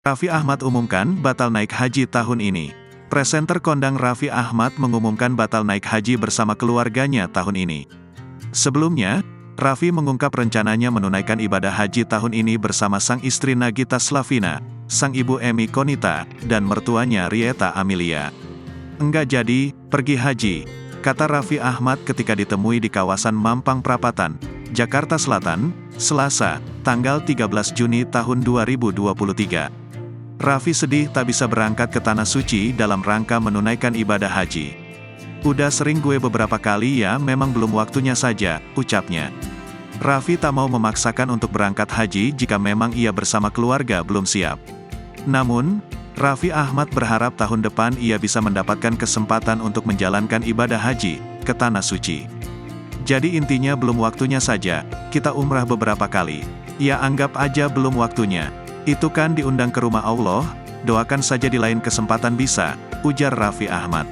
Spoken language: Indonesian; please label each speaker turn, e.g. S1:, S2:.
S1: Raffi Ahmad umumkan batal naik haji tahun ini. Presenter kondang Raffi Ahmad mengumumkan batal naik haji bersama keluarganya tahun ini. Sebelumnya, Raffi mengungkap rencananya menunaikan ibadah haji tahun ini bersama sang istri Nagita Slavina, sang ibu Emi Konita, dan mertuanya Rieta Amelia. "Enggak jadi, pergi haji," kata Raffi Ahmad ketika ditemui di kawasan Mampang Perapatan, Jakarta Selatan, Selasa, tanggal 13 Juni tahun 2023. Raffi sedih tak bisa berangkat ke Tanah Suci dalam rangka menunaikan ibadah haji. "Udah sering gue beberapa kali ya, memang belum waktunya saja," ucapnya. Raffi tak mau memaksakan untuk berangkat haji jika memang ia bersama keluarga belum siap. Namun, Raffi Ahmad berharap tahun depan ia bisa mendapatkan kesempatan untuk menjalankan ibadah haji ke Tanah Suci. "Jadi intinya belum waktunya saja, kita umrah beberapa kali. Ya anggap aja belum waktunya. Itu kan diundang ke rumah Allah, doakan saja di lain kesempatan bisa," ujar Raffi Ahmad.